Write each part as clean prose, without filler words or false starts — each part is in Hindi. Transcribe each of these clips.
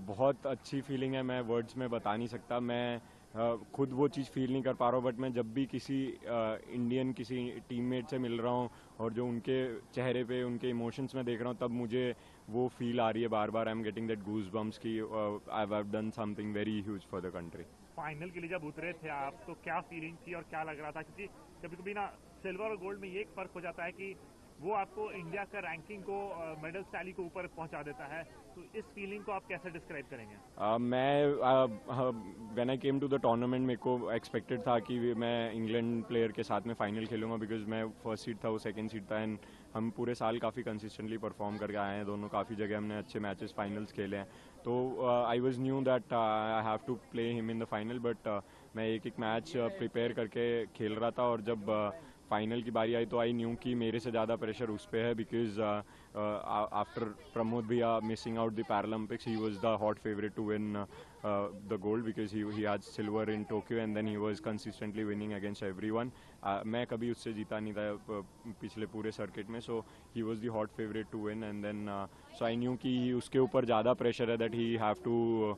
बहुत अच्छी फीलिंग है, मैं वर्ड्स में बता नहीं सकता। मैं खुद वो चीज़ फील नहीं कर पा रहा हूँ, बट मैं जब भी किसी इंडियन किसी टीममेट से मिल रहा हूँ और जो उनके चेहरे पे उनके इमोशंस में देख रहा हूँ, तब मुझे वो फील आ रही है बार बार। I am getting that goose bumps की I have done something very huge for the country. Final के लिए जब उतरे थे आप, तो क्या फीलिंग थी और क्या लग रहा था? क्योंकि कभी कभी ना सिल्वर और गोल्ड में ये एक फर्क हो जाता है कि वो आपको इंडिया का रैंकिंग को, मेडल टैली को ऊपर पहुंचा देता है। तो इस फीलिंग को आप कैसे डिस्क्राइब करेंगे? When I came to the tournament, मेरे को एक्सपेक्टेड था कि मैं इंग्लैंड प्लेयर के साथ में फाइनल खेलूंगा, बिकॉज मैं फर्स्ट सीड था, वो सेकंड सीड था। एंड हम पूरे साल काफ़ी कंसिस्टेंटली परफॉर्म करके आए हैं दोनों, काफ़ी जगह हमने अच्छे मैचेस फाइनल्स खेले हैं। तो I was knew that I have to play him in the final, but मैं एक एक मैच प्रिपेयर करके खेल रहा था। और जब फाइनल की बारी आई तो आई न्यू कि मेरे से ज़्यादा प्रेशर उस पर है, बिकॉज आफ्टर प्रमोद भैया missing out the paralympics, he was the hot favourite to win the gold, because he had silver in Tokyo and then he was consistently winning against everyone. मैं कभी उससे जीता नहीं था पिछले पूरे सर्किट में, so he was the hot favourite to win. And then so I knew कि उसके ऊपर ज़्यादा प्रेशर है, that he have to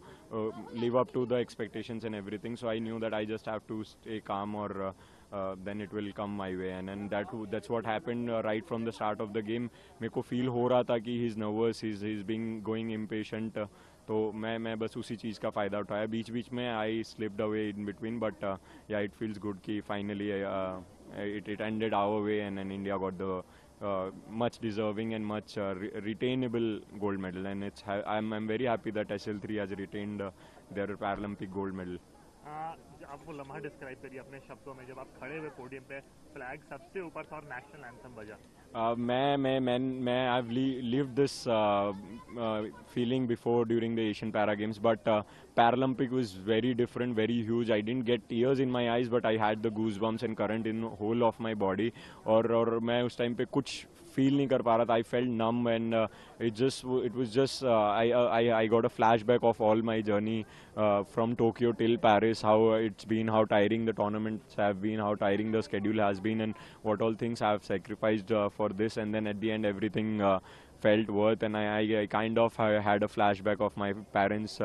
live up to the expectations and everything. So I knew that I just have to stay calm, और then it will come my way, and that's what happened right from the start of the game. मेरे को फील हो रहा था कि he's nervous, he's being going impatient, तो मैं बस उसी चीज़ का फ़ायदा उठाया। बीच बीच में I slipped away in between, but yeah, it feels good कि finally it ended our way, and then India got the much deserving and much retainable gold medal, and I'm very happy that SL3 has retained their Paralympic gold medal. आप वो लम्हा डिस्क्राइब करिए अपने शब्दों में, जब आप खड़े हुए पोडियम पे, फ्लैग सबसे ऊपर था और नेशनल एंथम बजा। मैं I've lived this feeling before during the Asian Para Games, but Paralympic was very different, very huge. I didn't get tears in my eyes, but I had the goosebumps and current in whole of my body. और मैं उस टाइम पे कुछ फील नहीं कर पा रहा था. I felt numb, and it was just I got a flashback of all my journey from Tokyo till Paris, how it's been, how tiring the tournaments have been, how tiring the schedule has been, and what all things I have sacrificed for this. And then at the end everything felt worth, and I kind of had a flashback of my parents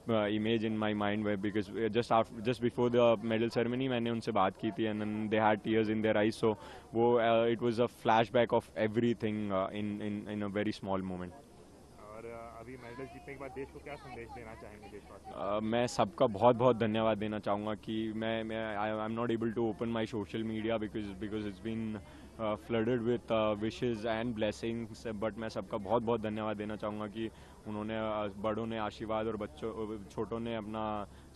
image in my mind, where because just before the medal ceremony मैंने उनसे बात की थी, and then they had tears in their eyes, so वो it was a flashback of everything in a very small moment. और अभी मेडल जीतने के बाद देश को क्या संदेश देना चाहेंगे देशवासियों? मैं सबका बहुत बहुत धन्यवाद देना चाहूँगा कि मैं I am not able to open my social media because it's been flooded with wishes and blessings, but मैं सबका बहुत बहुत धन्यवाद देना चाहूँगा कि उन्होंने बड़ों ने आशीर्वाद और छोटों ने अपना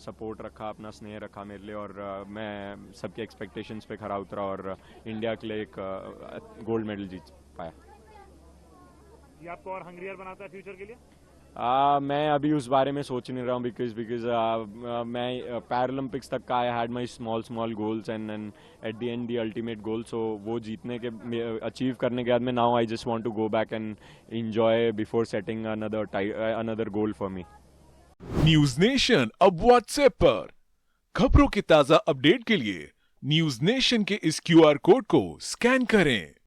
सपोर्ट रखा, अपना स्नेह रखा मेरे लिए, और मैं सबके एक्सपेक्टेशंस पे खरा उतरा और इंडिया के लिए एक गोल्ड मेडल जीत पाया। ये आपको और हंग्रियर बनाता है फ्यूचर के लिए? मैं अभी उस बारे में सोच नहीं रहा हूँ, बिकॉज मैं पैरालंपिक्स तक का I had my small goals, and at the end the ultimate goal, so वो जीतने के अचीव करने के बाद में now I just want to go back and enjoy before setting another goal for me. News nation अब व्हाट्सएप पर खबरों के ताजा अपडेट के लिए न्यूज नेशन के इस क्यूआर कोड को स्कैन करें।